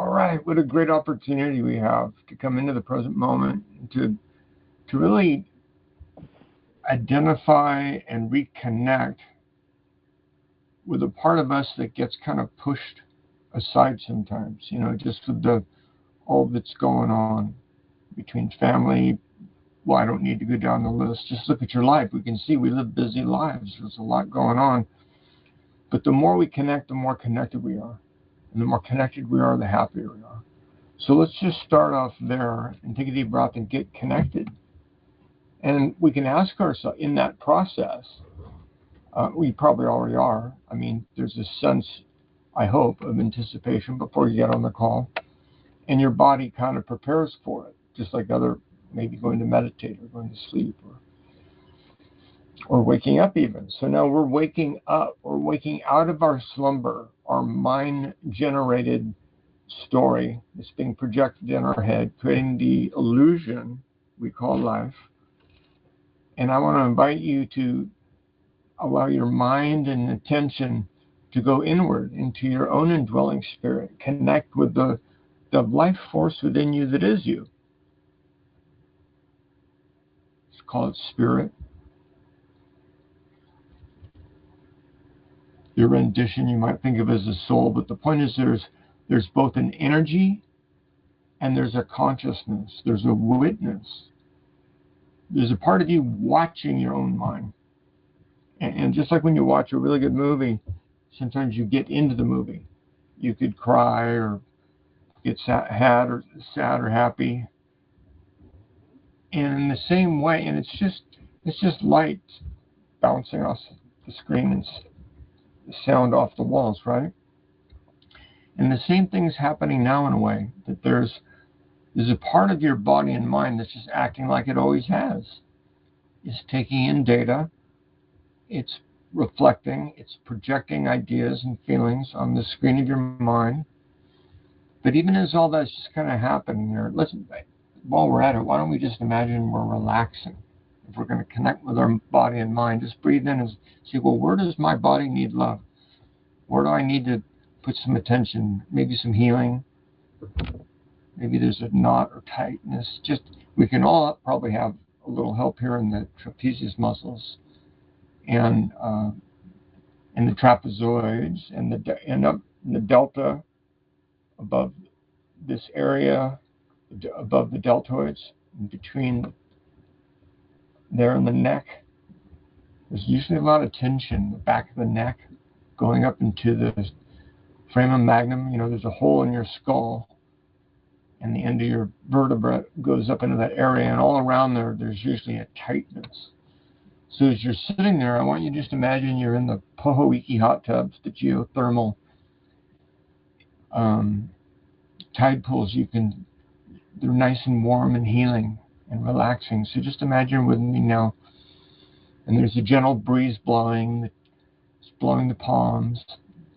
All right, what a great opportunity we have to come into the present moment, to really identify and reconnect with a part of us that gets kind of pushed aside sometimes, just with all that's going on between family. Well, I don't need to go down the list. Just look at your life. We can see we live busy lives. There's a lot going on. But the more we connect, the more connected we are. And the more connected we are, the happier we are. So let's just start off there and take a deep breath and get connected. And we can ask ourselves in that process, we probably already are. I mean, there's a sense, I hope, of anticipation before you get on the call. And your body kind of prepares for it, just like maybe going to meditate or going to sleep or waking up even. So now we're waking up, we're waking out of our slumber, our mind-generated story that's being projected in our head, creating the illusion we call life. And I want to invite you to allow your mind and attention to go inward into your own indwelling spirit. Connect with the life force within you that is you. Let's call it spirit. Your rendition you might think of as a soul, but the point is there's both an energy and there's a consciousness. There's a witness. There's a part of you watching your own mind. And just like when you watch a really good movie, sometimes you get into the movie. You could cry or get sad or happy. And in the same way, and it's just light bouncing off the screen and the sound off the walls, right? And the same thing's happening now in a way, that there's a part of your body and mind that's just acting like it always has. It's taking in data, it's reflecting, it's projecting ideas and feelings on the screen of your mind. But even as all that's just kind of happening there, while we're at it, why don't we just imagine we're relaxing? If we're going to connect with our body and mind, just breathe in and see, well, where does my body need love? Where do I need to put some attention? Maybe some healing. Maybe there's a knot or tightness. We can all probably have a little help here in the trapezius muscles and the trapezoids and the delta above this area, above the deltoids, in between there in the neck. There's usually a lot of tension, the back of the neck going up into the foramen magnum. There's a hole in your skull, and the end of your vertebra goes up into that area, and all around there's usually a tightness. So as you're sitting there, I want you to just imagine you're in the Pohoiki hot tubs, the geothermal tide pools. They're nice and warm and healing and relaxing. So just imagine with me now, and there's a gentle breeze blowing. It's blowing the palms.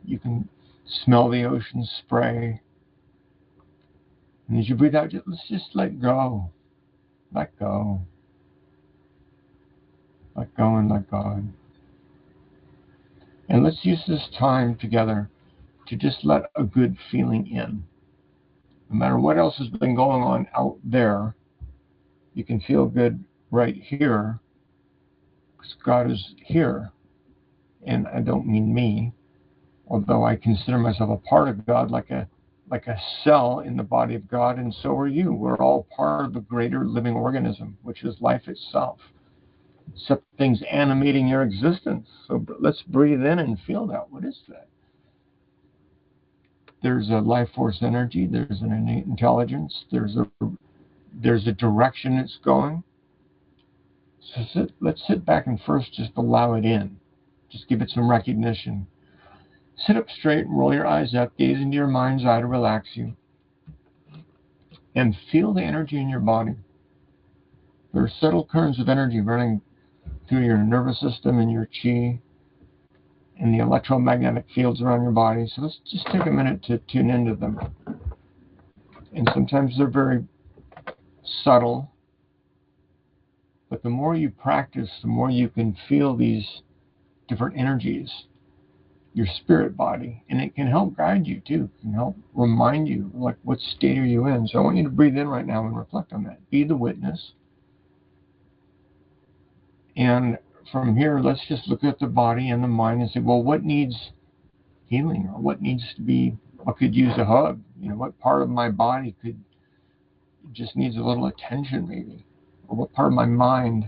You can smell the ocean spray. And as you breathe out, let's just let go. Let go. Let go and let God. And let's use this time together to just let a good feeling in. No matter what else has been going on out there, you can feel good right here, because God is here. And I don't mean me, although I consider myself a part of God, like a cell in the body of God, and so are you. We're all part of a greater living organism, which is life itself. Except things animating your existence. So let's breathe in and feel that. What is that? There's a life force energy. There's an innate intelligence. There's a direction it's going. So let's sit back and first just allow it in. Just give it some recognition. Sit up straight and roll your eyes up. Gaze into your mind's eye to relax you. And feel the energy in your body. There are subtle currents of energy running through your nervous system and your chi and the electromagnetic fields around your body. So let's just take a minute to tune into them. And sometimes they're very subtle, but the more you practice, the more you can feel these different energies. your spirit body, and it can help guide you too. It can help remind you, like, what state are you in. So I want you to breathe in right now and reflect on that. Be the witness. And from here, let's just look at the body and the mind and say, well, what needs healing, or what could use a hug? What part of my body just needs a little attention, maybe? Or what part of my mind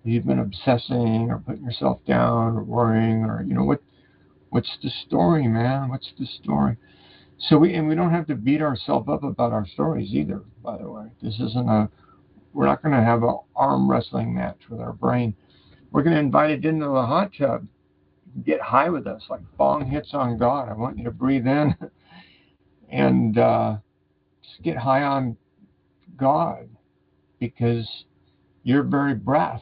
you've been obsessing or putting yourself down or worrying, or what's the story, man? What's the story? So we don't have to beat ourselves up about our stories either, by the way. We're not going to have an arm wrestling match with our brain. We're going to invite it into the hot tub. Get high with us, like bong hits on God. I want you to breathe in and just get high on God, because your very breath,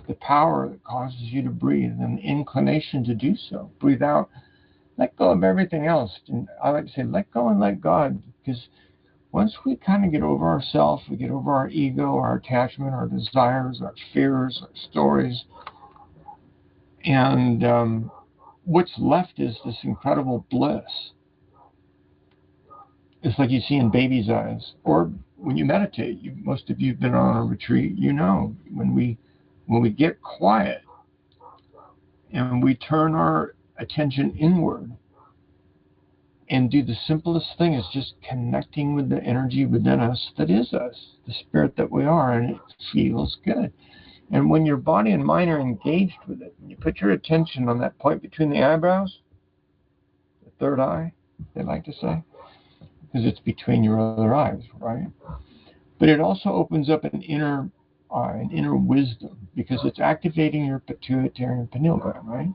the power that causes you to breathe and the inclination to do so. Breathe out. Let go of everything else. And I like to say, let go and let God, because once we kind of get over ourselves, we get over our ego, our attachment, our desires, our fears, our stories, and what's left is this incredible bliss. It's like you see in baby's eyes, or when you meditate. Most of you have been on a retreat. When we get quiet and we turn our attention inward and do the simplest thing, is just connecting with the energy within us that is us, the spirit that we are, and it feels good. And when your body and mind are engaged with it, when you put your attention on that point between the eyebrows, the third eye, they like to say, because it's between your other eyes, right? But it also opens up an inner eye, an inner wisdom, because it's activating your pituitary and pineal gland, right?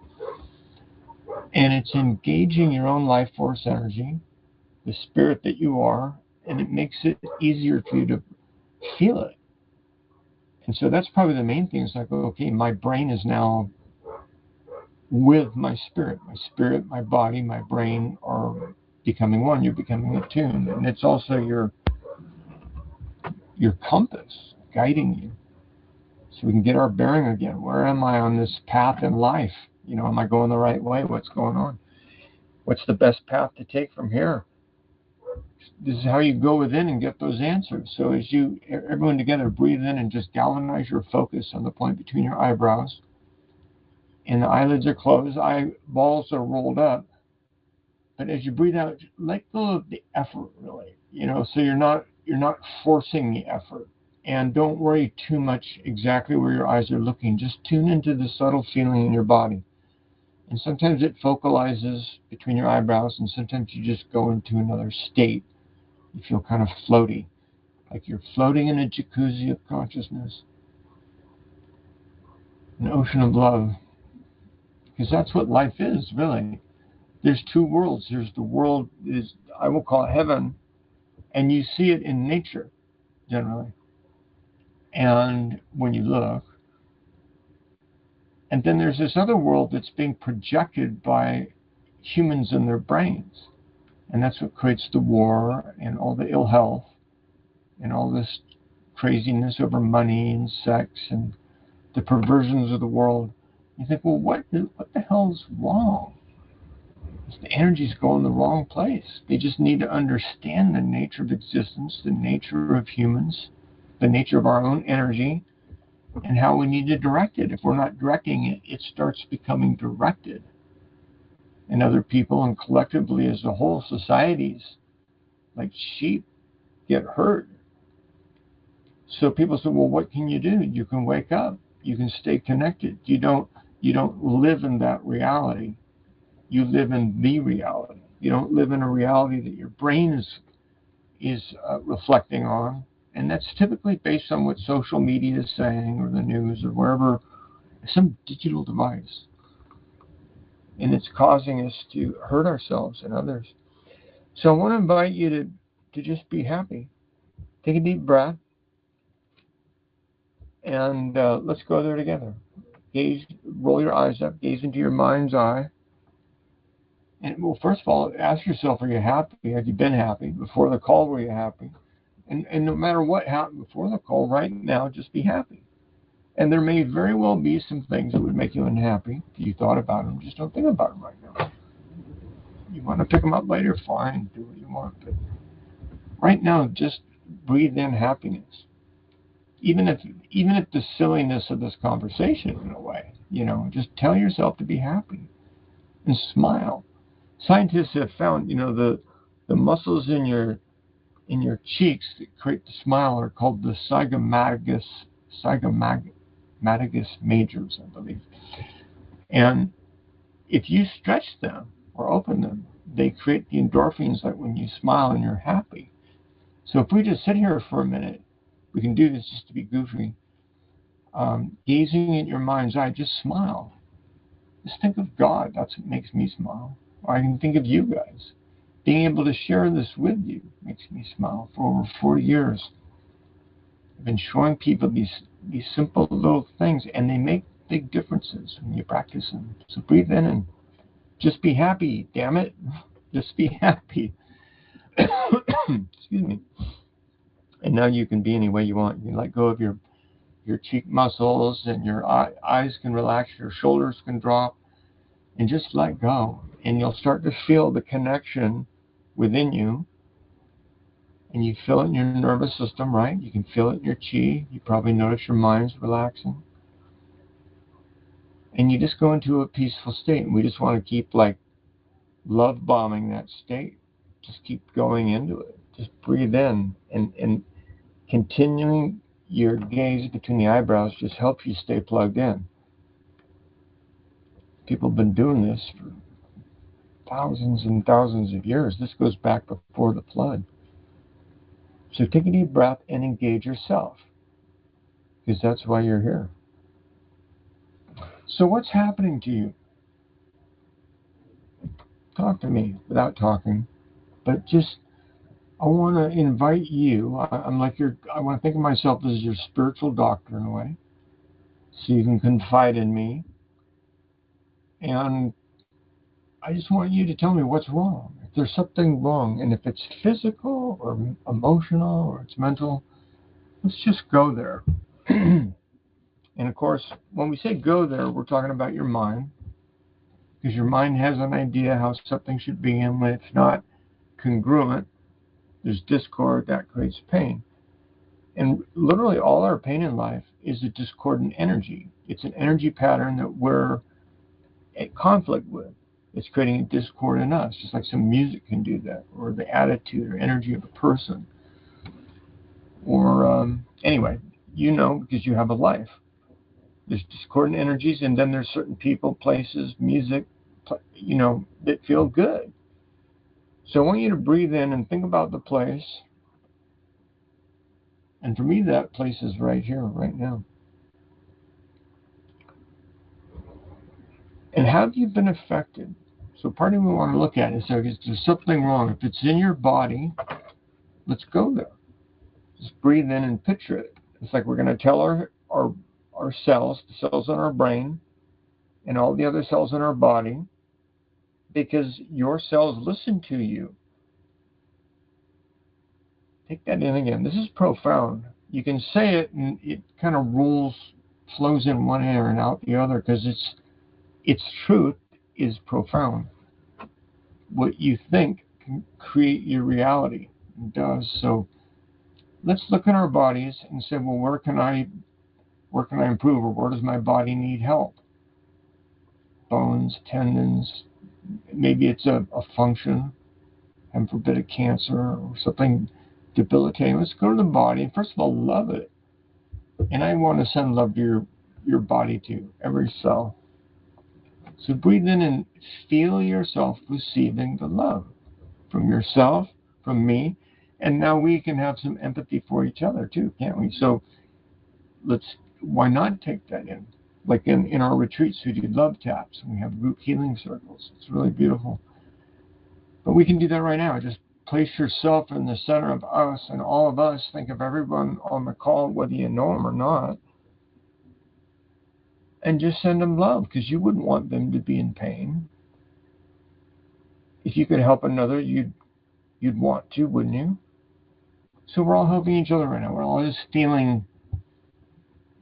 And it's engaging your own life force energy, the spirit that you are, and it makes it easier for you to feel it. And so that's probably the main thing. It's like, okay, my brain is now with my spirit. My spirit, my body, my brain are becoming one. You're becoming attuned. And it's also your compass guiding you, so we can get our bearing again. Where am I on this path in life? Am I going the right way? What's going on? What's the best path to take from here? This is how you go within and get those answers. So as everyone together, breathe in and just galvanize your focus on the point between your eyebrows. And the eyelids are closed, eyeballs are rolled up. But as you breathe out, let go of the effort, really. So you're not forcing the effort. And don't worry too much exactly where your eyes are looking. Just tune into the subtle feeling in your body. And sometimes it focalizes between your eyebrows, and sometimes you just go into another state. You feel kind of floaty, like you're floating in a jacuzzi of consciousness, an ocean of love. Because that's what life is, really. There's two worlds. There's the world I will call heaven, and you see it in nature, generally. And when you look, and then there's this other world that's being projected by humans and their brains. And that's what creates the war and all the ill health and all this craziness over money and sex and the perversions of the world. You think, well, what the hell's wrong? The energy's going the wrong place. They just need to understand the nature of existence, the nature of humans, the nature of our own energy, and how we need to direct it. If we're not directing it, it starts becoming directed. And other people, and collectively as a whole, societies, like sheep, get hurt. So people say, well, what can you do? You can wake up. You can stay connected. You don't live in that reality. You live in the reality. You don't live in a reality that your brain is reflecting on. And that's typically based on what social media is saying, or the news, or wherever, some digital device. And it's causing us to hurt ourselves and others. So I want to invite you to just be happy. Take a deep breath. And let's go there together. Roll your eyes up, gaze into your mind's eye. And well, first of all, ask yourself, are you happy? Have you been happy? Before the call, were you happy? And no matter what happened before the call, right now, just be happy. And there may very well be some things that would make you unhappy if you thought about them. Just don't think about them right now. You want to pick them up later, fine, do what you want. But right now, just breathe in happiness. Even if the silliness of this conversation, in a way, just tell yourself to be happy and smile. Scientists have found, the muscles in your cheeks that create the smile are called the zygomaticus majors, I believe. And if you stretch them or open them, they create the endorphins like when you smile and you're happy. So if we just sit here for a minute, we can do this just to be goofy. Gazing at your mind's eye, just smile. Just think of God. That's what makes me smile. Or I can think of you guys. Being able to share this with you makes me smile. For over 40 years, I've been showing people these simple little things, and they make big differences when you practice them. So breathe in and just be happy, damn it. Just be happy. Excuse me. And now you can be any way you want. You can let go of your cheek muscles, and your eyes can relax, your shoulders can drop, and just let go. And you'll start to feel the connection within you. And you feel it in your nervous system, right? You can feel it in your chi. You probably notice your mind's relaxing. And you just go into a peaceful state. And we just want to keep love bombing that state. Just keep going into it. Just breathe in, and continuing your gaze between the eyebrows just helps you stay plugged in. People have been doing this for thousands and thousands of years. This goes back before the flood. So take a deep breath and engage yourself, because that's why you're here. So what's happening to you? Talk to me without talking, but just, I want to invite you. I want to think of myself as your spiritual doctor in a way, so you can confide in me. And I just want you to tell me what's wrong. If there's something wrong, and if it's physical or emotional or it's mental, let's just go there. And of course, when we say go there, we're talking about your mind, because your mind has an idea how something should be, and when it's not congruent, there's discord that creates pain. And literally all our pain in life is a discordant energy. It's an energy pattern that we're at conflict with. It's creating a discord in us, just like some music can do that, or the attitude or energy of a person. Or anyway, because you have a life. There's discordant energies, and then there's certain people, places, music, that feel good. So I want you to breathe in and think about the place. And for me, that place is right here, right now. And how have you been affected? So part of what we want to look at is, if there's something wrong, if it's in your body, let's go there. Just breathe in and picture it. It's like we're going to tell our cells, the cells in our brain, and all the other cells in our body, because your cells listen to you. Take that in again. This is profound. You can say it, and it kind of flows in one ear and out the other, because its truth is profound. What you think can create your reality. It does. So let's look at our bodies and say, well, where can I improve, or where does my body need help? Bones, tendons, maybe it's a function, heaven forbid a cancer or something debilitating. Let's go to the body and first of all love it. And I want to send love to your body too, every cell. So breathe in and feel yourself receiving the love from yourself, from me, and now we can have some empathy for each other too, can't we? So why not take that in? Like in our retreats, we do love taps, and we have group healing circles. It's really beautiful. But we can do that right now. Just place yourself in the center of us, and all of us. Think of everyone on the call, whether you know them or not, and just send them love, because you wouldn't want them to be in pain. If you could help another, you'd want to, wouldn't you? So we're all helping each other right now. We're all just feeling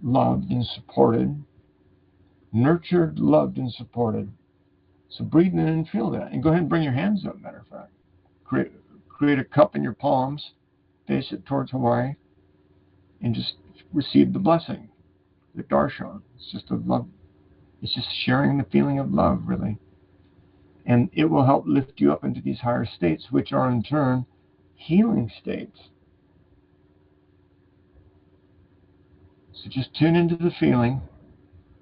loved and supported, nurtured, loved, and supported. So breathe in and feel that. And go ahead and bring your hands up, matter of fact. Create a cup in your palms, face it towards Hawaii, and just receive the blessing, the darshan. It's just a love. It's just sharing the feeling of love, really. And it will help lift you up into these higher states, which are in turn healing states. So just tune into the feeling,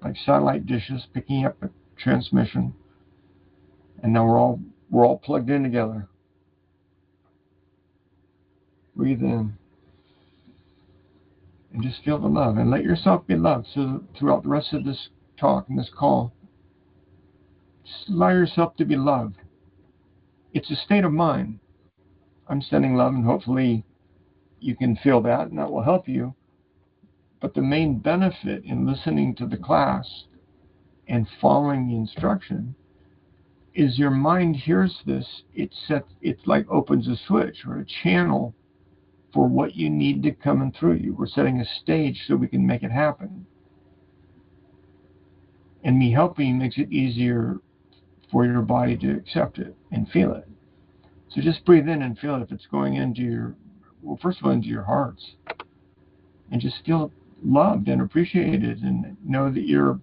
like satellite dishes picking up a transmission, and now we're all plugged in together. Breathe in and just feel the love, and let yourself be loved. So throughout the rest of this talk and this call, just allow yourself to be loved. It's a state of mind. I'm sending love, and hopefully you can feel that, and that will help you. But the main benefit in listening to the class and following the instruction is your mind hears this. It like opens a switch or a channel for what you need to come in through you. We're setting a stage so we can make it happen. And me helping makes it easier for your body to accept it and feel it. So just breathe in and feel it. If it's going into your, well, first of all, into your hearts, and just feel loved and appreciated, and know that you're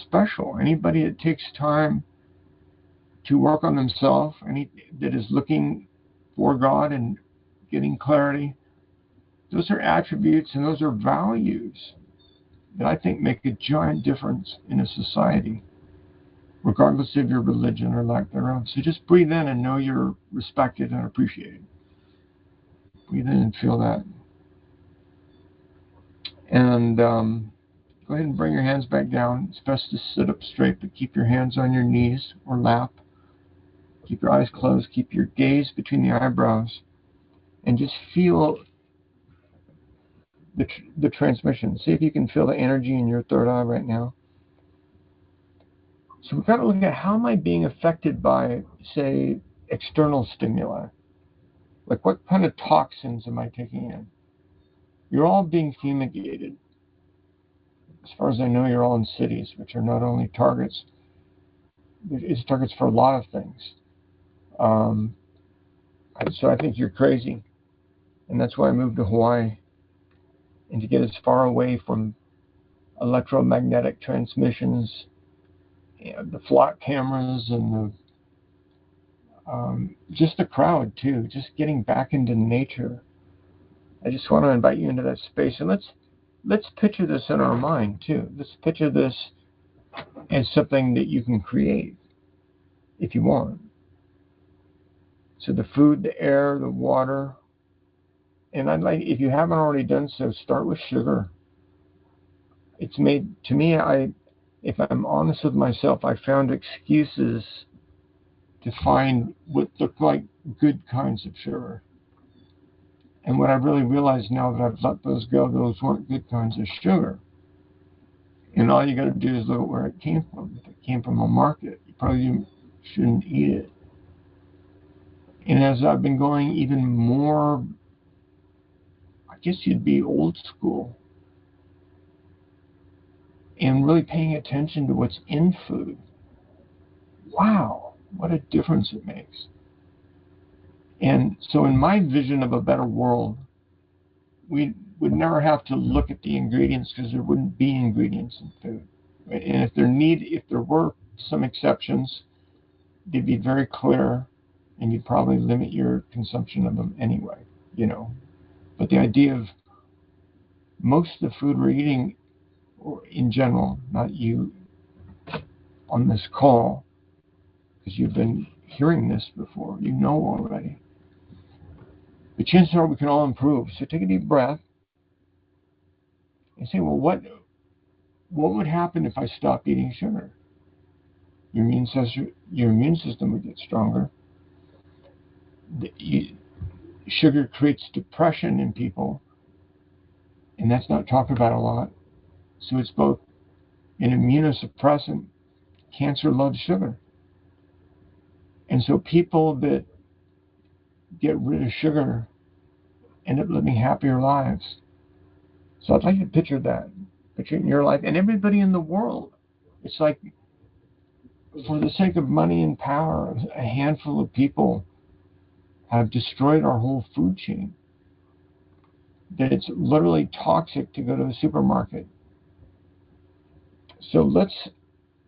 special. Anybody that takes time to work on themselves, that is looking for God and getting clarity, those are attributes and those are values that I think make a giant difference in a society, regardless of your religion or lack thereof. So just breathe in and know you're respected and appreciated. Breathe in and feel that. And go ahead and bring your hands back down. It's best to sit up straight, but keep your hands on your knees or lap. Keep your eyes closed. Keep your gaze between the eyebrows. And just feel the transmission. See if you can feel the energy in your third eye right now. So we've got to look at how am I being affected by, say, external stimuli? Like what kind of toxins am I taking in? You're all being fumigated. As far as I know, you're all in cities, which are not only targets, it's targets for a lot of things. So I think you're crazy. And that's why I moved to Hawaii. And to get as far away from electromagnetic transmissions, the flock cameras, and just the crowd too, just getting back into nature. I just want to invite you into that space, and let's picture this in our mind too. Let's picture this as something that you can create if you want. So the food, the air, the water, and I'd like, if you haven't already done so, start with sugar. It's made, to me, if I'm honest with myself, I found excuses to find what looked like good kinds of sugar. And what I really realized now that I've let those go, those weren't good kinds of sugar. And all you got to do is look at where it came from. If it came from a market, you probably shouldn't eat it. And as I've been going even more, I guess you'd be old school, and really paying attention to what's in food. Wow, what a difference it makes. And so in my vision of a better world, we would never have to look at the ingredients because there wouldn't be ingredients in food. And if there were some exceptions, they'd be very clear, and you'd probably limit your consumption of them anyway, But the idea of most of the food we're eating, or in general, not you on this call, because you've been hearing this before, you know already. The chances are we can all improve. So take a deep breath and say, well, what would happen if I stopped eating sugar? Your immune system would get stronger. Sugar creates depression in people, and that's not talked about a lot. So it's both an immunosuppressant. Cancer loves sugar. And so people that get rid of sugar end up living happier lives. So I'd like you to picture that. in your life and everybody in the world. It's like, for the sake of money and power, a handful of people have destroyed our whole food chain. That it's literally toxic to go to a supermarket. So let's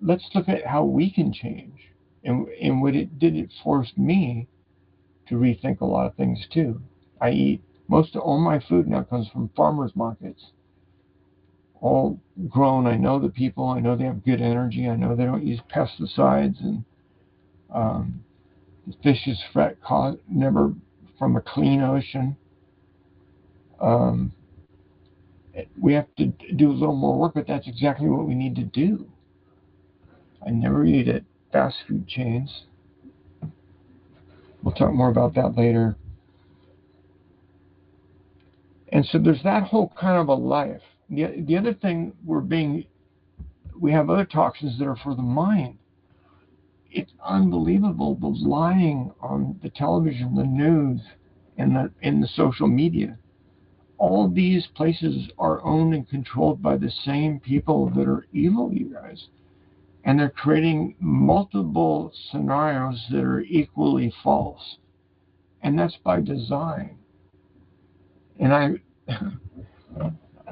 look at how we can change. And what it did, it forced me to rethink a lot of things too. I eat, most of all my food now comes from farmers markets. All grown. I know the people. I know they have good energy. I know they don't use pesticides, and the fish is caught never from a clean ocean. We have to do a little more work, but that's exactly what we need to do. I never eat at fast food chains. We'll talk more about that later. And so there's that whole kind of a life. The other thing, we have other toxins that are for the mind. It's unbelievable, the lying on the television, the news, and in the social media. All these places are owned and controlled by the same people that are evil, you guys. And they're creating multiple scenarios that are equally false. And that's by design.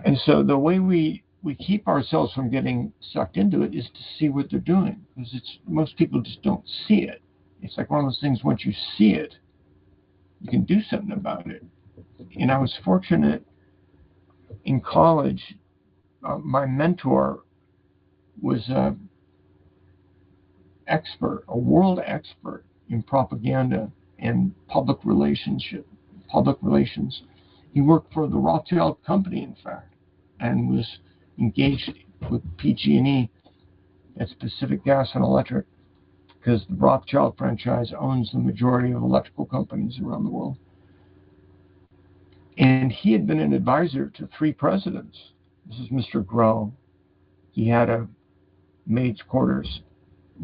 And so the way we keep ourselves from getting sucked into it is to see what they're doing. Because most people just don't see it. It's like one of those things, once you see it, you can do something about it. And I was fortunate in college. My mentor was a world expert in propaganda and public relations. He worked for the Rothschild Company, in fact, and was engaged with PG&E, that's Pacific Gas and Electric, because the Rothschild franchise owns the majority of electrical companies around the world. And he had been an advisor to 3 presidents. This is Mr. Grow. He had a maid's quarters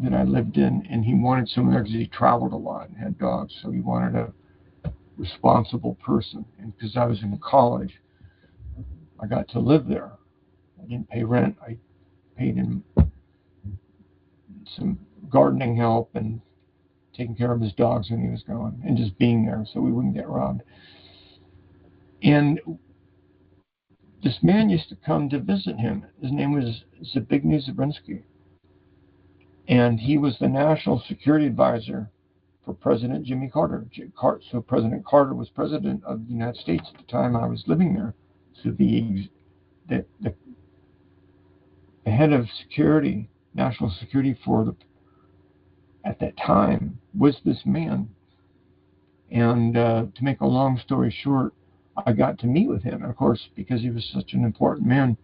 that I lived in, and he wanted someone there because he traveled a lot and had dogs, so he wanted a responsible person. And because I was in college, I got to live there. I didn't pay rent. I paid him some gardening help and taking care of his dogs when he was gone, and just being there so we wouldn't get robbed. And this man used to come to visit him. His name was Zbigniew Brzezinski. And he was the national security advisor for President Jimmy Carter. So President Carter was president of the United States at the time I was living there. So the head of security, national security at that time, was this man. And to make a long story short, I got to meet with him. And of course, because he was such an important man,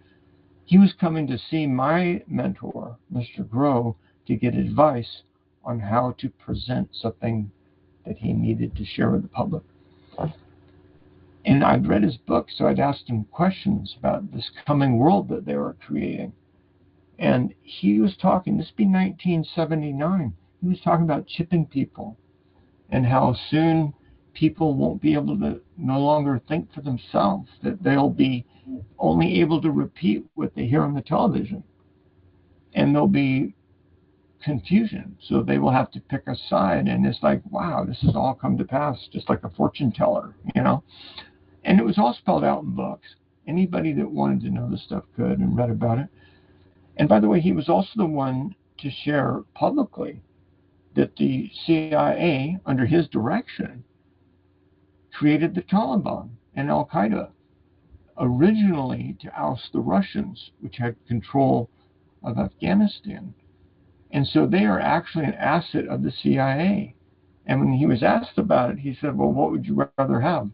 he was coming to see my mentor, Mr. Grow, to get advice on how to present something that he needed to share with the public. And I'd read his book, so I'd asked him questions about this coming world that they were creating. And he was talking, this would be 1979, he was talking about chipping people and how soon people won't be able to no longer think for themselves, that they'll be only able to repeat what they hear on the television. And there'll be confusion, so they will have to pick a side. And it's like, wow, this has all come to pass, just like a fortune teller, And it was all spelled out in books. Anybody that wanted to know this stuff could and read about it. And by the way, he was also the one to share publicly that the CIA, under his direction, created the Taliban and Al-Qaeda, originally to oust the Russians, which had control of Afghanistan. And so they are actually an asset of the CIA. And when he was asked about it, he said, well, what would you rather have?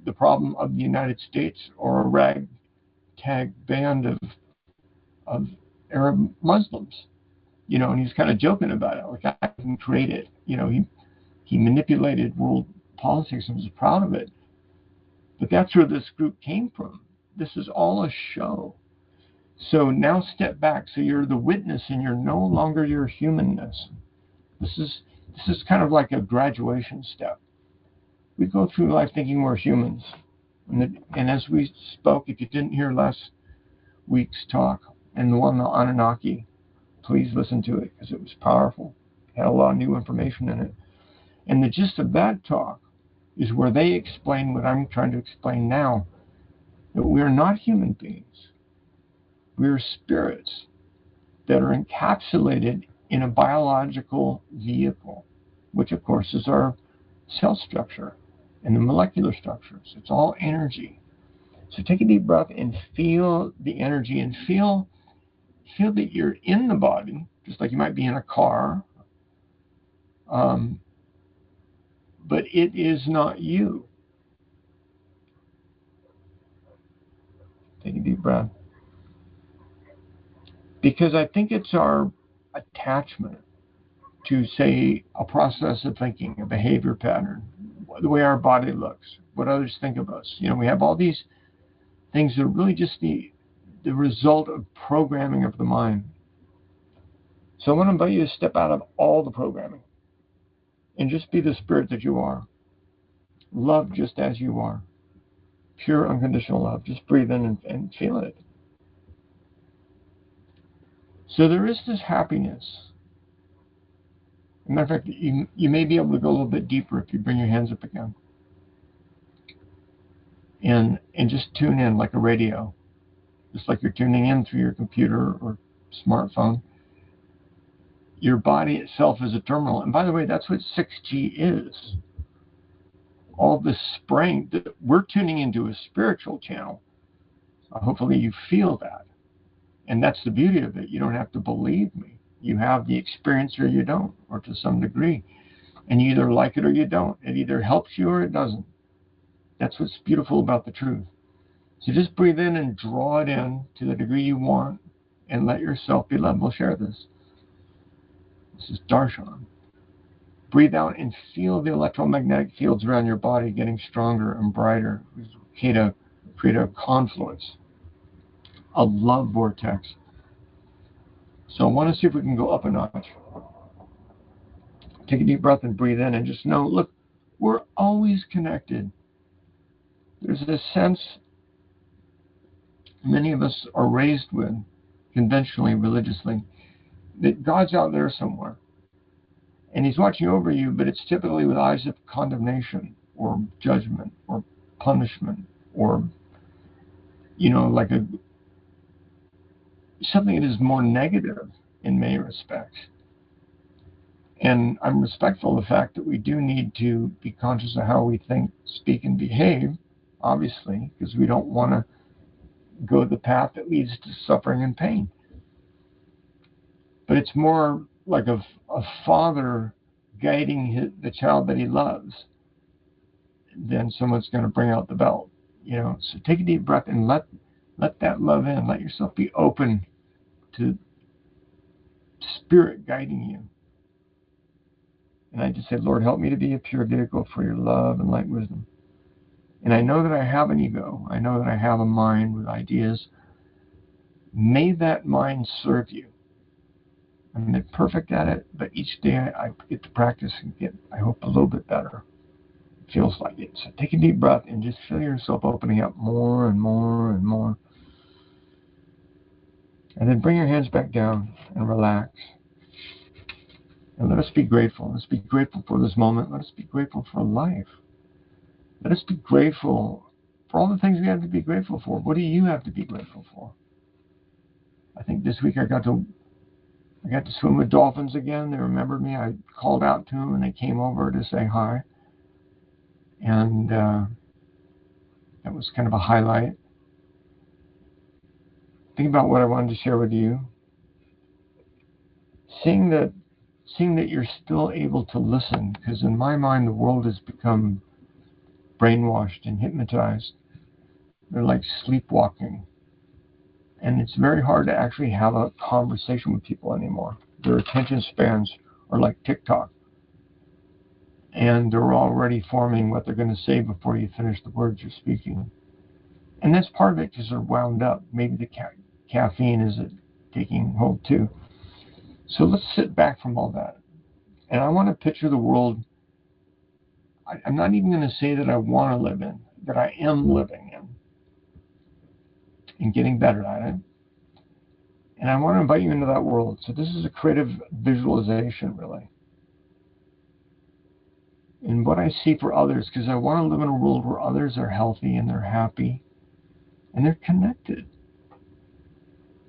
The problem of the United States or a ragtag band of Arab Muslims? And he's kind of joking about it. Like, I can create it. He manipulated world politics and was proud of it. But that's where this group came from. This is all a show. So now step back. So you're the witness, and you're no longer your humanness. This is kind of like a graduation step. We go through life thinking we're humans. And as we spoke, if you didn't hear last week's talk, and the one on Anunnaki. Please listen to it because it was powerful. It had a lot of new information in it. And the gist of that talk is where they explain what I'm trying to explain now, that we are not human beings. We are spirits that are encapsulated in a biological vehicle, which of course is our cell structure and the molecular structures. It's all energy. So take a deep breath and feel the energy, and feel that you're in the body, just like you might be in a car, but it is not you. Take a deep breath. Because I think it's our attachment to, say, a process of thinking, a behavior pattern, the way our body looks, what others think of us. You know, we have all these things that are really just the result of programming of the mind. So I want to invite you to step out of all the programming and just be the spirit that you are. Love just as you are. Pure, unconditional love. Just breathe in and feel it. So there is this happiness. As a matter of fact, you may be able to go a little bit deeper if you bring your hands up again. And just tune in like a radio. Just like you're tuning in through your computer or smartphone. Your body itself is a terminal. And by the way, that's what 6G is. All this spraying, we're tuning into a spiritual channel. Hopefully you feel that. And that's the beauty of it. You don't have to believe me. You have the experience or you don't, or to some degree. And you either like it or you don't. It either helps you or it doesn't. That's what's beautiful about the truth. So just breathe in and draw it in to the degree you want, and let yourself be loved. We'll share this. This is Darshan. Breathe out and feel the electromagnetic fields around your body getting stronger and brighter. Create a confluence, a love vortex. So I want to see if we can go up a notch. Take a deep breath and breathe in and just know, look, we're always connected. There's this sense many of us are raised with, conventionally, religiously, that God's out there somewhere. And he's watching over you, but it's typically with eyes of condemnation or judgment or punishment or, like something that is more negative in many respects. And I'm respectful of the fact that we do need to be conscious of how we think, speak, and behave, obviously, because we don't want to go the path that leads to suffering and pain. But it's more like a father guiding the child that he loves than someone's going to bring out the belt. So take a deep breath and let that love in. Let yourself be open to spirit guiding you. And I just said, Lord, help me to be a pure vehicle for your love and light wisdom. And I know that I have an ego. I know that I have a mind with ideas. May that mind serve you. I'm not perfect at it, but each day I get to practice and get, I hope, a little bit better. It feels like it. So take a deep breath and just feel yourself opening up more and more and more. And then bring your hands back down and relax. And let us be grateful. Let's be grateful for this moment. Let us be grateful for life. Let us be grateful for all the things we have to be grateful for. What do you have to be grateful for? I think this week I got to swim with dolphins again. They remembered me. I called out to them and they came over to say hi. And that was kind of a highlight. Think about what I wanted to share with you. Seeing that you're still able to listen, because in my mind the world has become brainwashed and hypnotized. They're like sleepwalking. And it's very hard to actually have a conversation with people anymore. Their attention spans are like TikTok. And they're already forming what they're going to say before you finish the words you're speaking. And that's part of it because they're wound up. Maybe the caffeine is taking hold too. So let's sit back from all that. And I want to picture the world. I'm not even going to say that I want to live in, that I am living in and getting better at it. And I want to invite you into that world. So this is a creative visualization, really. And what I see for others, because I want to live in a world where others are healthy and they're happy and they're connected.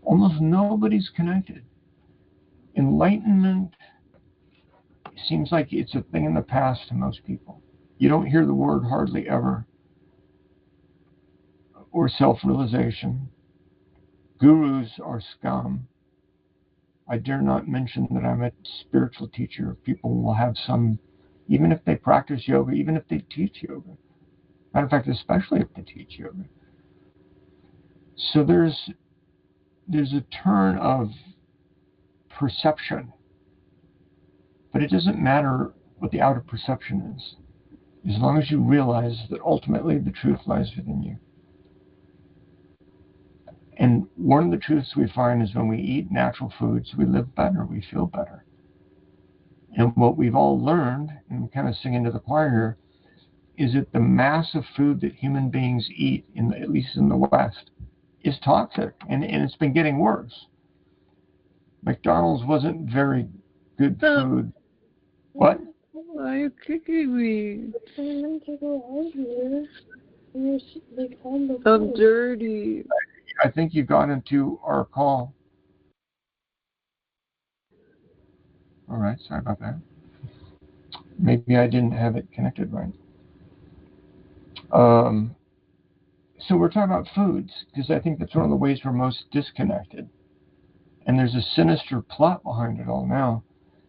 Almost nobody's connected. Enlightenment seems like it's a thing in the past to most people. You don't hear the word hardly ever. Or self-realization. Gurus are scum. I dare not mention that I'm a spiritual teacher. People will have some, even if they practice yoga, even if they teach yoga. Matter of fact, especially if they teach yoga. So there's a turn of perception. But it doesn't matter what the outer perception is, as long as you realize that ultimately the truth lies within you. And one of the truths we find is when we eat natural foods, we live better, we feel better. And what we've all learned, and we kind of sing into the choir here, is that the mass of food that human beings eat, at least in the West, is toxic, and it's been getting worse. McDonald's wasn't very good food. What? Why are you kicking me? I meant to go out here. You're like on the I'm dirty. I think you got into our call. All right, sorry about that. Maybe I didn't have it connected right. So we're talking about foods, because I think that's one of the ways we're most disconnected. And there's a sinister plot behind it all now.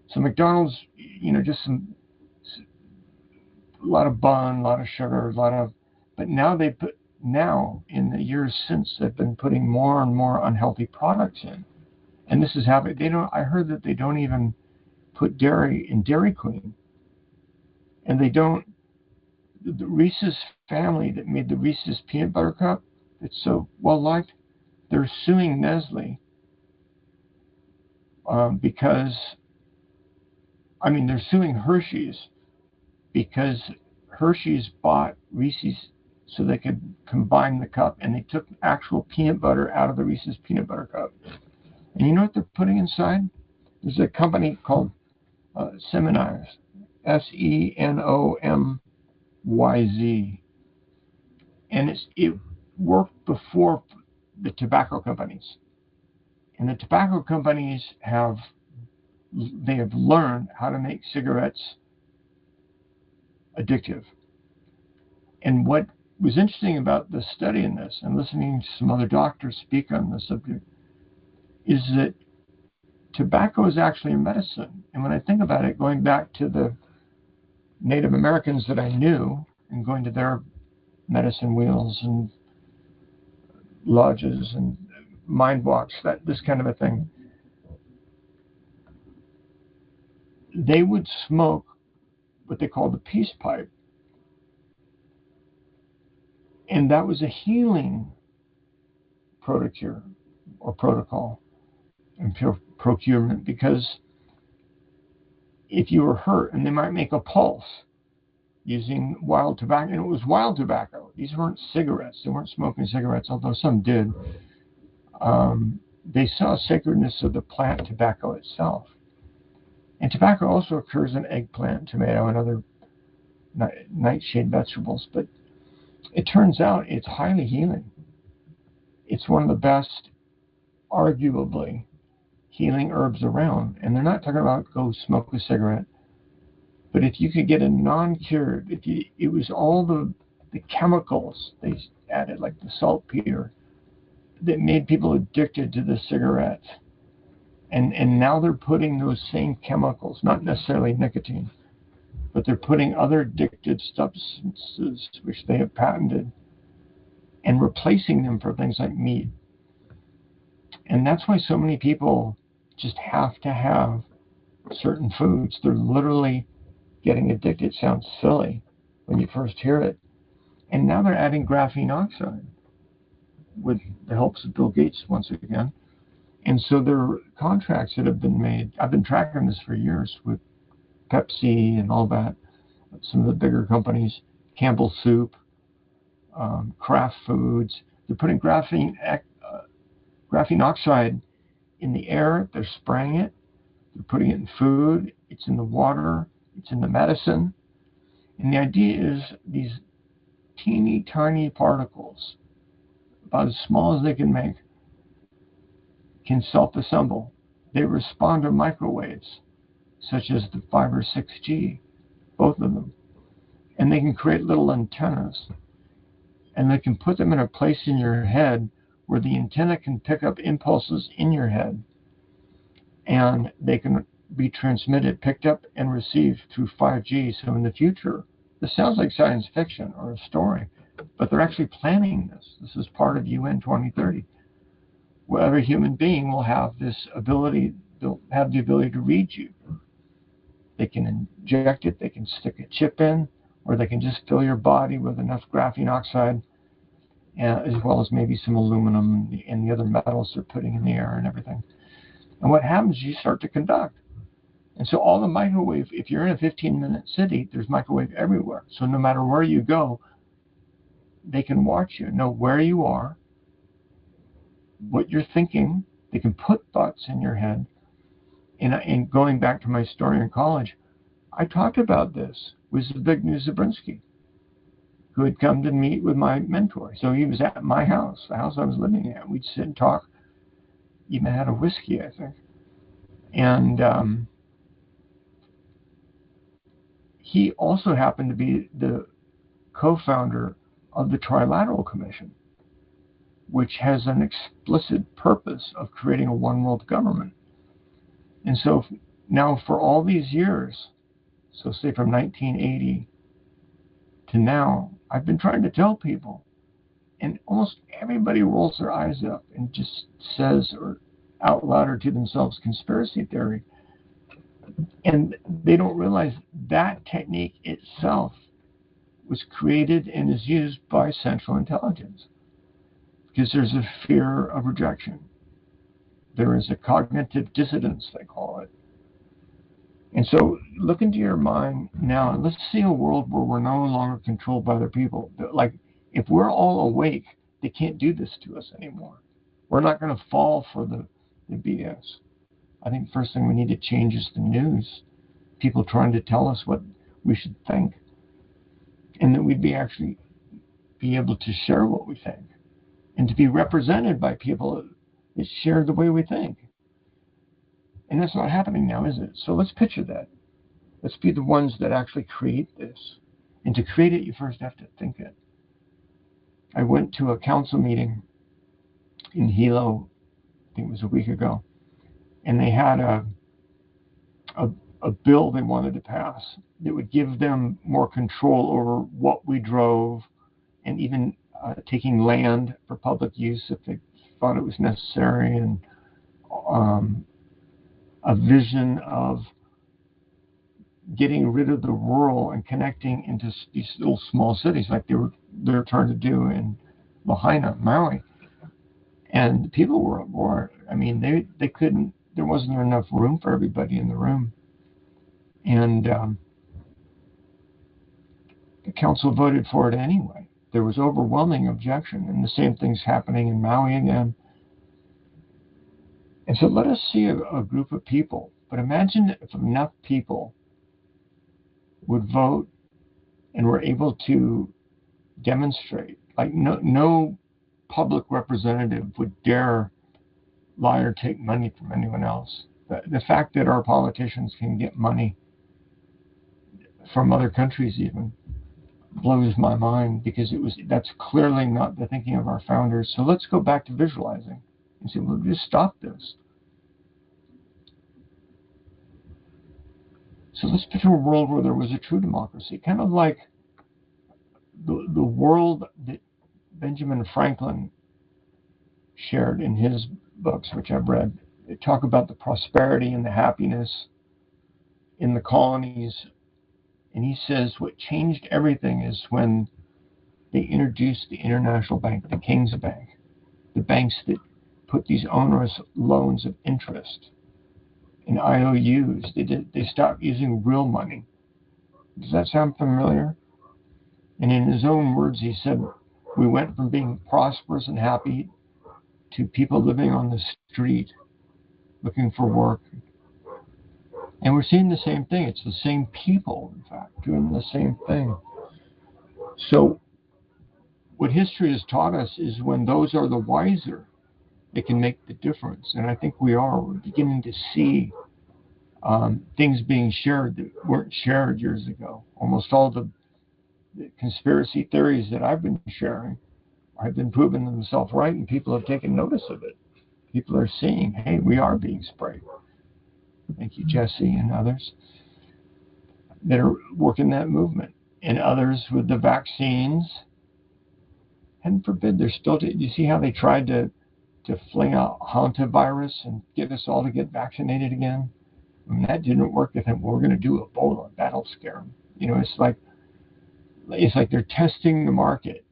So McDonald's, just a lot of bun, a lot of sugar, but now in the years since, they've been putting more and more unhealthy products in. And this is happening. I heard that they don't even put dairy in Dairy Queen. And they don't, the Reese's family that made the Reese's peanut butter cup, it's so well liked, they're suing Nestle because they're suing Hershey's because Hershey's bought Reese's so they could combine the cup, and they took actual peanut butter out of the Reese's peanut butter cup. And you know what they're putting inside? There's a company called Senomyz, Senomyz, and it worked before the tobacco companies. And the tobacco companies have learned how to make cigarettes addictive. And what was interesting about the study in this, and listening to some other doctors speak on the subject, is that tobacco is actually a medicine. And when I think about it, going back to the Native Americans that I knew and going to their medicine wheels and lodges and mind walks, this kind of a thing, they would smoke what they called the peace pipe. And that was a healing protocol and procurement, because if you were hurt, and they might make a pulse using wild tobacco, and it was wild tobacco. These weren't cigarettes. They weren't smoking cigarettes, although some did. They saw sacredness of the plant tobacco itself. And tobacco also occurs in eggplant, tomato, and other nightshade vegetables. But it turns out it's highly healing. It's one of the best, arguably, healing herbs around. And they're not talking about go smoke a cigarette. But if you could get a non-cured, it was all the chemicals they added, like the saltpeter, that made people addicted to the cigarettes. And now they're putting those same chemicals, not necessarily nicotine, but they're putting other addictive substances, which they have patented, and replacing them for things like meat. And that's why so many people just have to have certain foods. They're literally getting addicted. It sounds silly when you first hear it. And now they're adding graphene oxide with the help of Bill Gates once again. And so there are contracts that have been made. I've been tracking this for years with Pepsi and all that, some of the bigger companies, Campbell Soup, Kraft Foods. They're putting graphene oxide in the air, they're spraying it, they're putting it in food, it's in the water, it's in the medicine. And the idea is these teeny tiny particles, about as small as they can make, can self-assemble. They respond to microwaves, such as the 5 or 6G, both of them. And they can create little antennas. And they can put them in a place in your head where the antenna can pick up impulses in your head. And they can be transmitted, picked up, and received through 5G. So in the future, this sounds like science fiction or a story, but they're actually planning this. This is part of UN 2030. Where every human being will have this ability, they'll have the ability to read you. They can inject it, they can stick a chip in, or they can just fill your body with enough graphene oxide, as well as maybe some aluminum and the other metals they're putting in the air and everything. And what happens is you start to conduct. And so all the microwave, if you're in a 15-minute city, there's microwave everywhere. So no matter where you go, they can watch you, know where you are, what you're thinking. They can put thoughts in your head. And going back to my story in college, I talked about this with Zbigniew Zabrynski, who had come to meet with my mentor. So he was at my house, the house I was living at. We'd sit and talk, even had a whiskey, I think. And he also happened to be the co-founder of the Trilateral Commission, which has an explicit purpose of creating a one world government. And so now for all these years, so say from 1980 to now, I've been trying to tell people, and almost everybody rolls their eyes up and just says, or out loud or to themselves, conspiracy theory. And they don't realize that technique itself was created and is used by Central Intelligence, because there's a fear of rejection. There is a cognitive dissonance, they call it. And so look into your mind now, and let's see a world where we're no longer controlled by other people. Like, if we're all awake, they can't do this to us anymore. We're not going to fall for the BS. I think the first thing we need to change is the news. People trying to tell us what we should think. And that we'd be able to share what we think. And to be represented by people that share the way we think. And that's not happening now, is it? So let's picture that. Let's be the ones that actually create this. And to create it, you first have to think it. I went to a council meeting in Hilo, I think it was a week ago, and they had a bill they wanted to pass that would give them more control over what we drove, and even taking land for public use if they thought it was necessary, and a vision of getting rid of the rural and connecting into these little small cities like they're trying to do in Lahaina, Maui. And people were I mean, they couldn't, there wasn't enough room for everybody in the room. And the council voted for it anyway. There was overwhelming objection, and the same thing's happening in Maui again. And so let us see a group of people. But imagine if enough people would vote and were able to demonstrate. Like no public representative would dare lie or take money from anyone else. The fact that our politicians can get money from other countries even blows my mind, because that's clearly not the thinking of our founders. So let's go back to visualizing and say, we'll just stop this. So let's picture a world where there was a true democracy, kind of like the world that Benjamin Franklin shared in his books, which I've read. They talk about the prosperity and the happiness in the colonies. And he says what changed everything is when they introduced the International Bank, the King's Bank, the banks that put these onerous loans of interest and IOUs. They stopped using real money. Does that sound familiar? And in his own words, he said, we went from being prosperous and happy to people living on the street looking for work. And we're seeing the same thing. It's the same people, in fact, doing the same thing. So what history has taught us is when those are the wiser, it can make the difference. And I think we are. We're beginning to see things being shared that weren't shared years ago. Almost all the conspiracy theories that I've been sharing have been proven themselves right, and people have taken notice of it. People are seeing, hey, we are being sprayed. Thank you, Jesse, and others that are working that movement. And others with the vaccines. Heaven forbid, they're still, you see how they tried to fling out hantavirus and get us all to get vaccinated again? I mean, that didn't work. They think, well, we're going to do Ebola. That'll scare them. You know, it's like they're testing the market.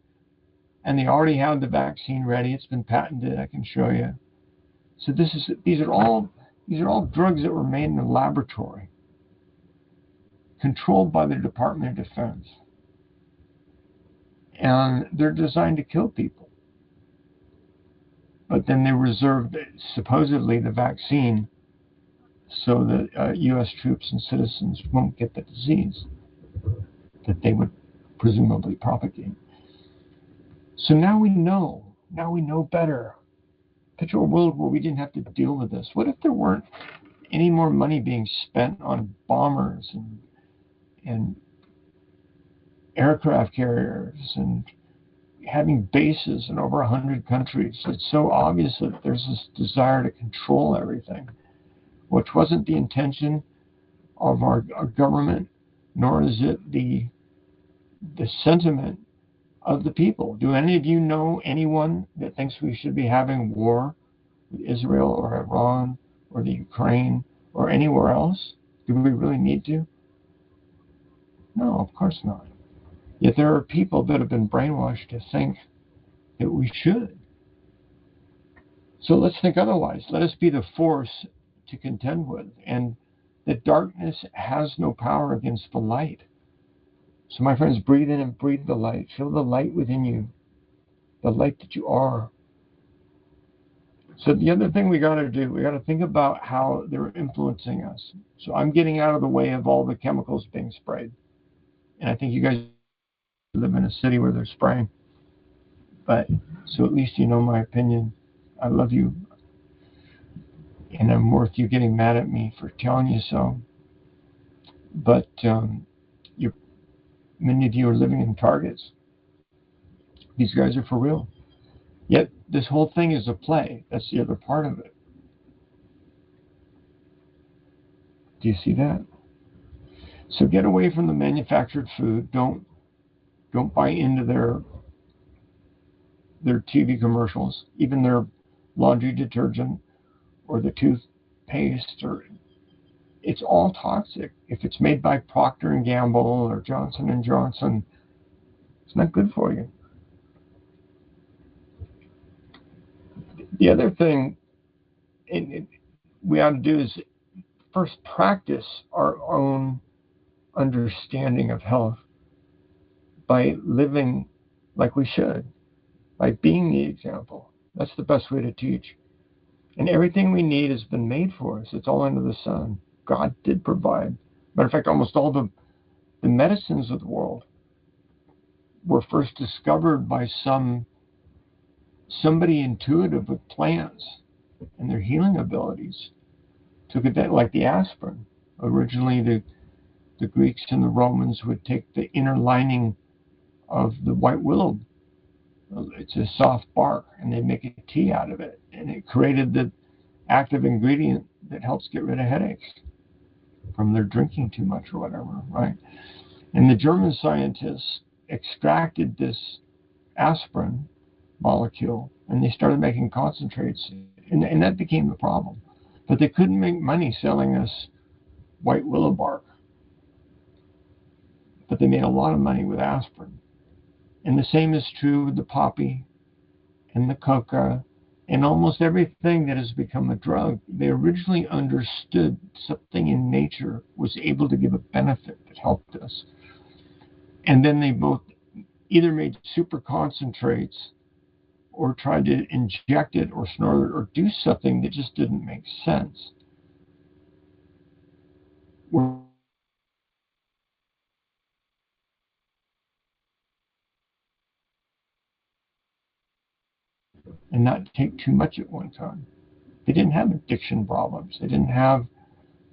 And they already have the vaccine ready. It's been patented. I can show you. So these are all drugs that were made in a laboratory, controlled by the Department of Defense. And they're designed to kill people. But then they reserved, supposedly, the vaccine so that U.S. troops and citizens won't get the disease that they would presumably propagate. So now we know better. Picture a world where we didn't have to deal with this. What if there weren't any more money being spent on bombers and aircraft carriers and having bases in over 100 countries? It's so obvious that there's this desire to control everything, which wasn't the intention of our government, nor is it the sentiment of the people. Do any of you know anyone that thinks we should be having war with Israel or Iran or the Ukraine or anywhere else? Do we really need to? No, of course not. Yet there are people that have been brainwashed to think that we should. So let's think otherwise. Let us be the force to contend with, and that darkness has no power against the light. So my friends, breathe in and breathe the light. Feel the light within you, the light that you are. So the other thing we got to do, we got to think about how they're influencing us. So I'm getting out of the way of all the chemicals being sprayed. And I think you guys live in a city where they're spraying. But so at least you know my opinion. I love you. And I'm worth you getting mad at me for telling you so. But many of you are living in targets. These guys are for real. Yet this whole thing is a play. That's the other part of it. Do you see that? So get away from the manufactured food. Don't buy into their TV commercials, even their laundry detergent or the toothpaste, or it's all toxic. If it's made by Procter & Gamble or Johnson & Johnson, it's not good for you. The other thing we ought to do is first practice our own understanding of health by living like we should, by being the example. That's the best way to teach. And everything we need has been made for us. It's all under the sun. God did provide. Matter of fact, almost all the medicines of the world were first discovered by somebody intuitive with plants and their healing abilities. Took it like the aspirin. Originally, the Greeks and the Romans would take the inner lining of the white willow. It's a soft bark, and they make a tea out of it. And it created the active ingredient that helps get rid of headaches from their drinking too much or whatever, right? And the German scientists extracted this aspirin molecule, and they started making concentrates, and that became the problem. But they couldn't make money selling us white willow bark. But they made a lot of money with aspirin. And the same is true with the poppy and the coca and almost everything that has become a drug. They originally understood something in nature was able to give a benefit that helped us. And then they both either made super concentrates or tried to inject it or snort it or do something that just didn't make sense. And not take too much at one time. They didn't have addiction problems. They didn't have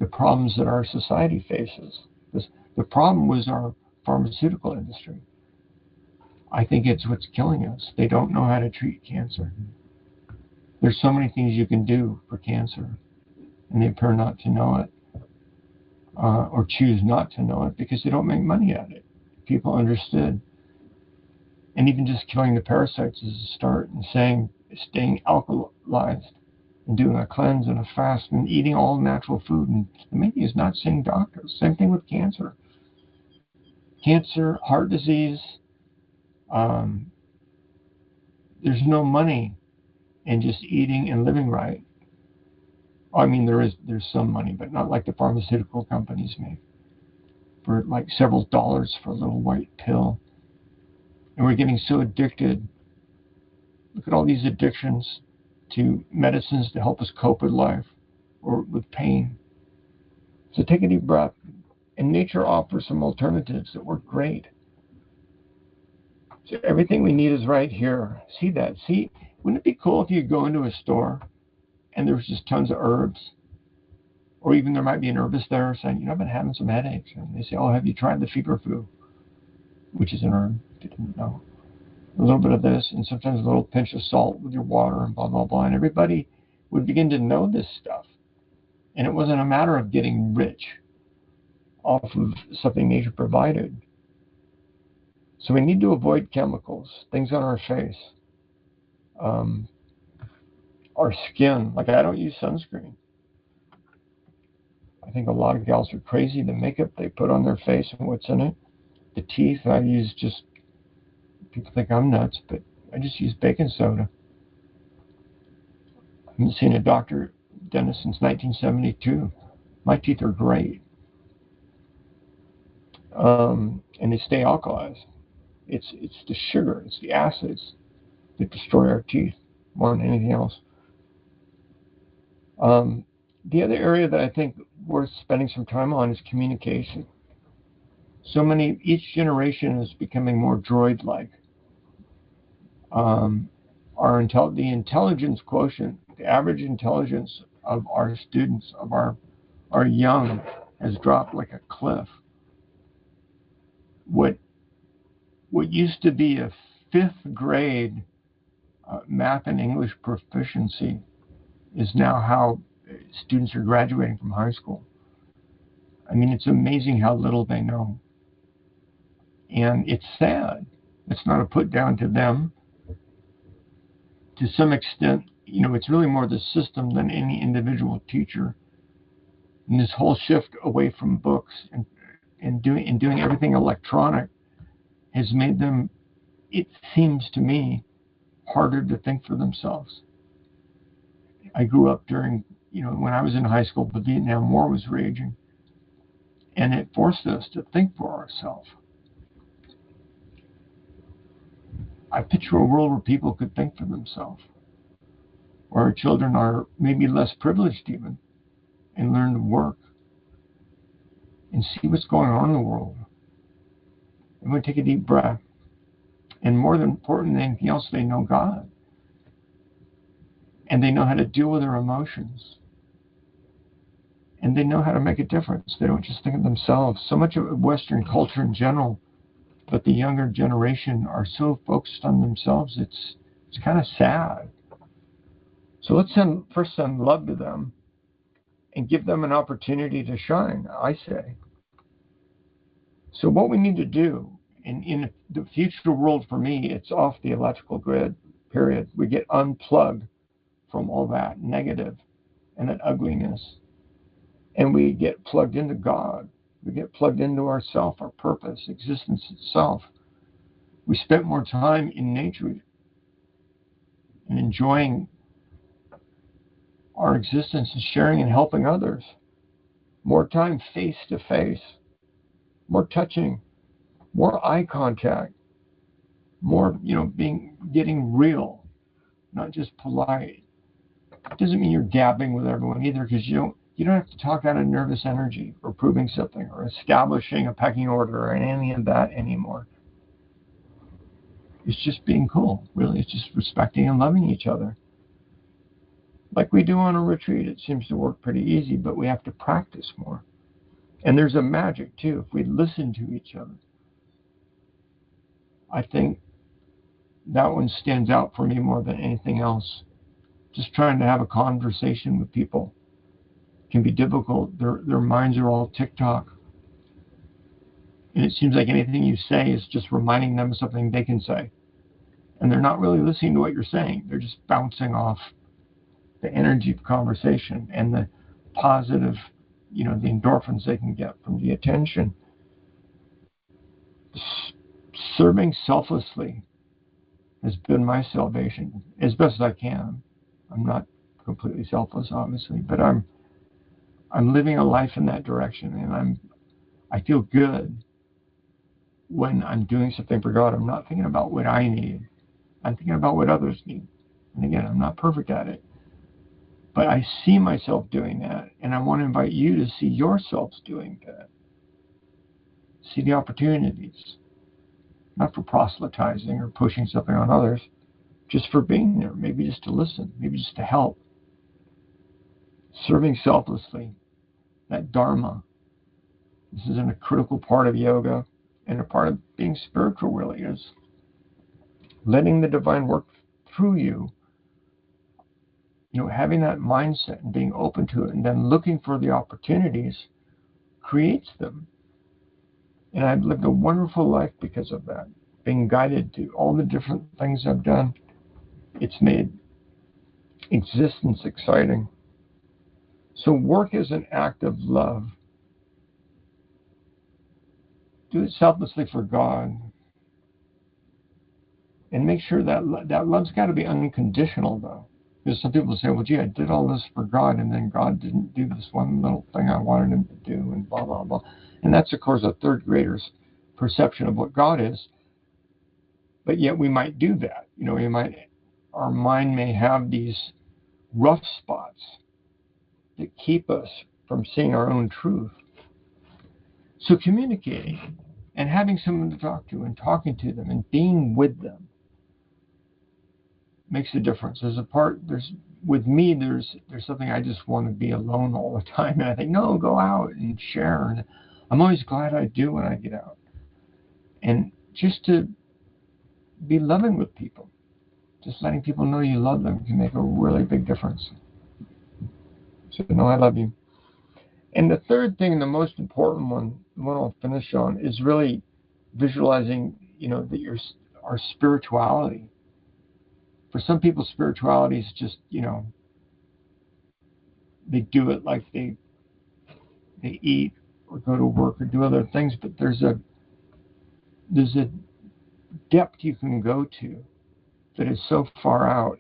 the problems that our society faces. The problem was our pharmaceutical industry. I think it's what's killing us. They don't know how to treat cancer. There's so many things you can do for cancer, and they appear not to know it, or choose not to know it because they don't make money at it. People understood. And even just killing the parasites is a start, and staying alkalized and doing a cleanse and a fast and eating all natural food. And the main thing is not seeing doctors. Same thing with cancer. Cancer, heart disease, there's no money in just eating and living right. I mean, there's some money, but not like the pharmaceutical companies make for like several dollars for a little white pill. And we're getting so addicted. Look at all these addictions to medicines to help us cope with life or with pain. So take a deep breath. And nature offers some alternatives that work great. So everything we need is right here. See that? See, wouldn't it be cool if you go into a store and there was just tons of herbs? Or even there might be an herbist there saying, I've been having some headaches. And they say, have you tried the feverfew? Which is an herb, if you didn't know. A little bit of this, and sometimes a little pinch of salt with your water, and blah, blah, blah. And everybody would begin to know this stuff. And it wasn't a matter of getting rich off of something nature provided. So we need to avoid chemicals, things on our face, our skin. Like, I don't use sunscreen. I think a lot of gals are crazy. The makeup they put on their face and what's in it. The teeth, I use just, people think I'm nuts, but I just use baking soda. I haven't seen a dentist since 1972. My teeth are great. And they stay alkalized. It's the sugar, it's the acids that destroy our teeth more than anything else. The other area that I think worth spending some time on is communication. Each generation is becoming more droid-like. The intelligence quotient, the average intelligence of our students, of our young, has dropped like a cliff. What used to be a 5th grade math and English proficiency is now how students are graduating from high school. I mean, it's amazing how little they know. And it's sad. It's not a put down to them. To some extent, it's really more the system than any individual teacher. And this whole shift away from books and doing everything electronic has made them, it seems to me, harder to think for themselves. I grew up during, when I was in high school, the Vietnam War was raging. And it forced us to think for ourselves. I picture a world where people could think for themselves, where our children are maybe less privileged even, and learn to work and see what's going on in the world. I'm going to take a deep breath. And more than important than anything else, they know God. And they know how to deal with their emotions. And they know how to make a difference. They don't just think of themselves. So much of Western culture in general, but the younger generation are so focused on themselves, it's kind of sad. So let's first send love to them and give them an opportunity to shine, I say. So what we need to do, in the future world for me, it's off the electrical grid, period. We get unplugged from all that negative and that ugliness. And we get plugged into God. We get plugged into ourself, our purpose, existence itself. We spent more time in nature and enjoying our existence and sharing and helping others. More time face to face, more touching, more eye contact, more, getting real. not just polite. It doesn't mean you're gabbing with everyone either, because you don't have to talk out of nervous energy or proving something or establishing a pecking order or any of that anymore. It's just being cool, really. It's just respecting and loving each other. Like we do on a retreat, it seems to work pretty easy, but we have to practice more. And there's a magic, too, if we listen to each other. I think that one stands out for me more than anything else. Just trying to have a conversation with people can be difficult. Their minds are all tick-tock. And it seems like anything you say is just reminding them of something they can say. And they're not really listening to what you're saying. They're just bouncing off the energy of conversation and the positive, the endorphins they can get from the attention. Serving selflessly has been my salvation as best as I can. I'm not completely selfless, obviously, but I'm living a life in that direction, and I feel good when I'm doing something for God. I'm not thinking about what I need. I'm thinking about what others need. And again, I'm not perfect at it, but I see myself doing that, and I want to invite you to see yourselves doing that. See the opportunities, not for proselytizing or pushing something on others, just for being there, maybe just to listen, maybe just to help. Serving selflessly, that dharma. This is a critical part of yoga and a part of being spiritual, really, is letting the divine work through you, having that mindset and being open to it, and then looking for the opportunities creates them. And I've lived a wonderful life because of that, being guided to all the different things I've done. It's made existence exciting. So work is an act of love. Do it selflessly for God. And make sure that love's got to be unconditional, though. Because some people say, well, gee, I did all this for God, and then God didn't do this one little thing I wanted him to do, and blah, blah, blah. And that's, of course, a third grader's perception of what God is. But yet we might do that. Our mind may have these rough spots that keep us from seeing our own truth. So communicating and having someone to talk to and talking to them and being with them makes a difference. With me, there's something I just want to be alone all the time. And I think, no, go out and share. And I'm always glad I do when I get out. And just to be loving with people, just letting people know you love them can make a really big difference. So know I love you. And the third thing, the most important one, the one I'll finish on, is really visualizing, that our spirituality. For some people, spirituality is just, they do it like they eat or go to work or do other things, but there's a depth you can go to that is so far out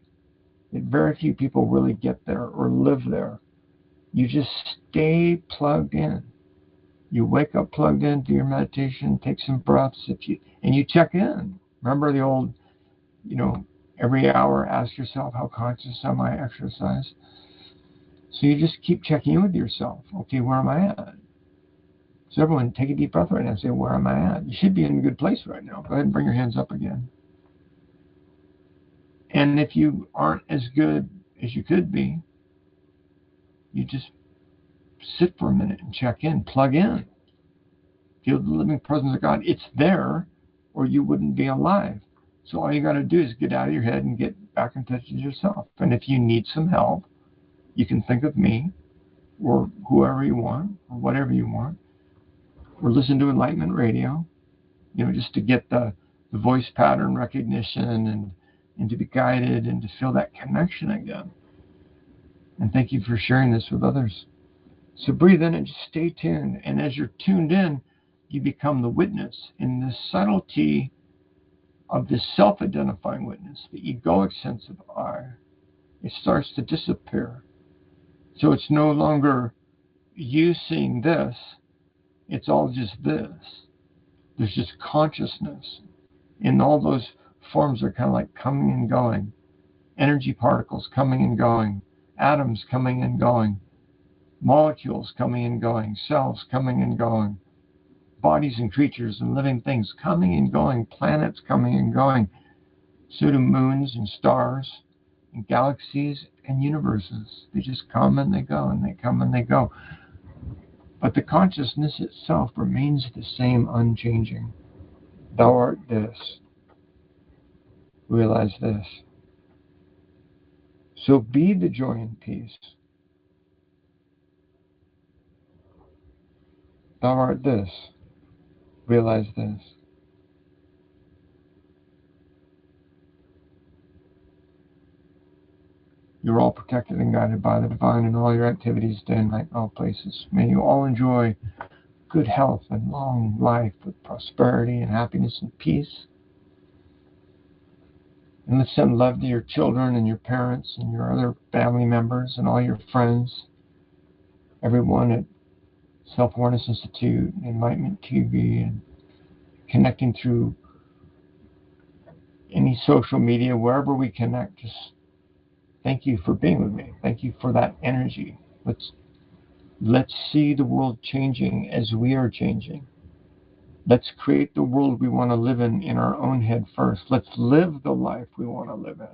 that very few people really get there or live there. You just stay plugged in. You wake up plugged into your meditation, take some breaths, and you check in. Remember the old, every hour ask yourself, how conscious am I exercise? So you just keep checking in with yourself. Okay, where am I at? So everyone, take a deep breath right now and say, where am I at? You should be in a good place right now. Go ahead and bring your hands up again. And if you aren't as good as you could be, you just sit for a minute and check in, plug in. Feel the living presence of God. It's there, or you wouldn't be alive. So all you got to do is get out of your head and get back in touch with yourself. And if you need some help, you can think of me, or whoever you want, or whatever you want, or listen to Enlightenment Radio, just to get the voice pattern recognition and to be guided and to feel that connection again. And thank you for sharing this with others. So breathe in and just stay tuned. And as you're tuned in, you become the witness. In the subtlety of this self-identifying witness, the egoic sense of I, it starts to disappear. So it's no longer you seeing this, it's all just this. There's just consciousness. And all those forms are kind of like coming and going. energy particles coming and going, atoms coming and going, molecules coming and going, cells coming and going, bodies and creatures and living things coming and going, planets coming and going, so do moons and stars and galaxies and universes. They just come and they go and they come and they go. But the consciousness itself remains the same, unchanging. Thou art this. Realize this. So be the joy and peace. Thou art this. Realize this. You're all protected and guided by the divine in all your activities, day and night, in all places. May you all enjoy good health and long life with prosperity and happiness and peace. And let's send love to your children and your parents and your other family members and all your friends, everyone at Self-Awareness Institute, Enlightenment TV, and connecting through any social media, wherever we connect. Just thank you for being with me. Thank you for that energy. Let's see the world changing as we are changing. Let's create the world we want to live in our own head first. Let's live the life we want to live in.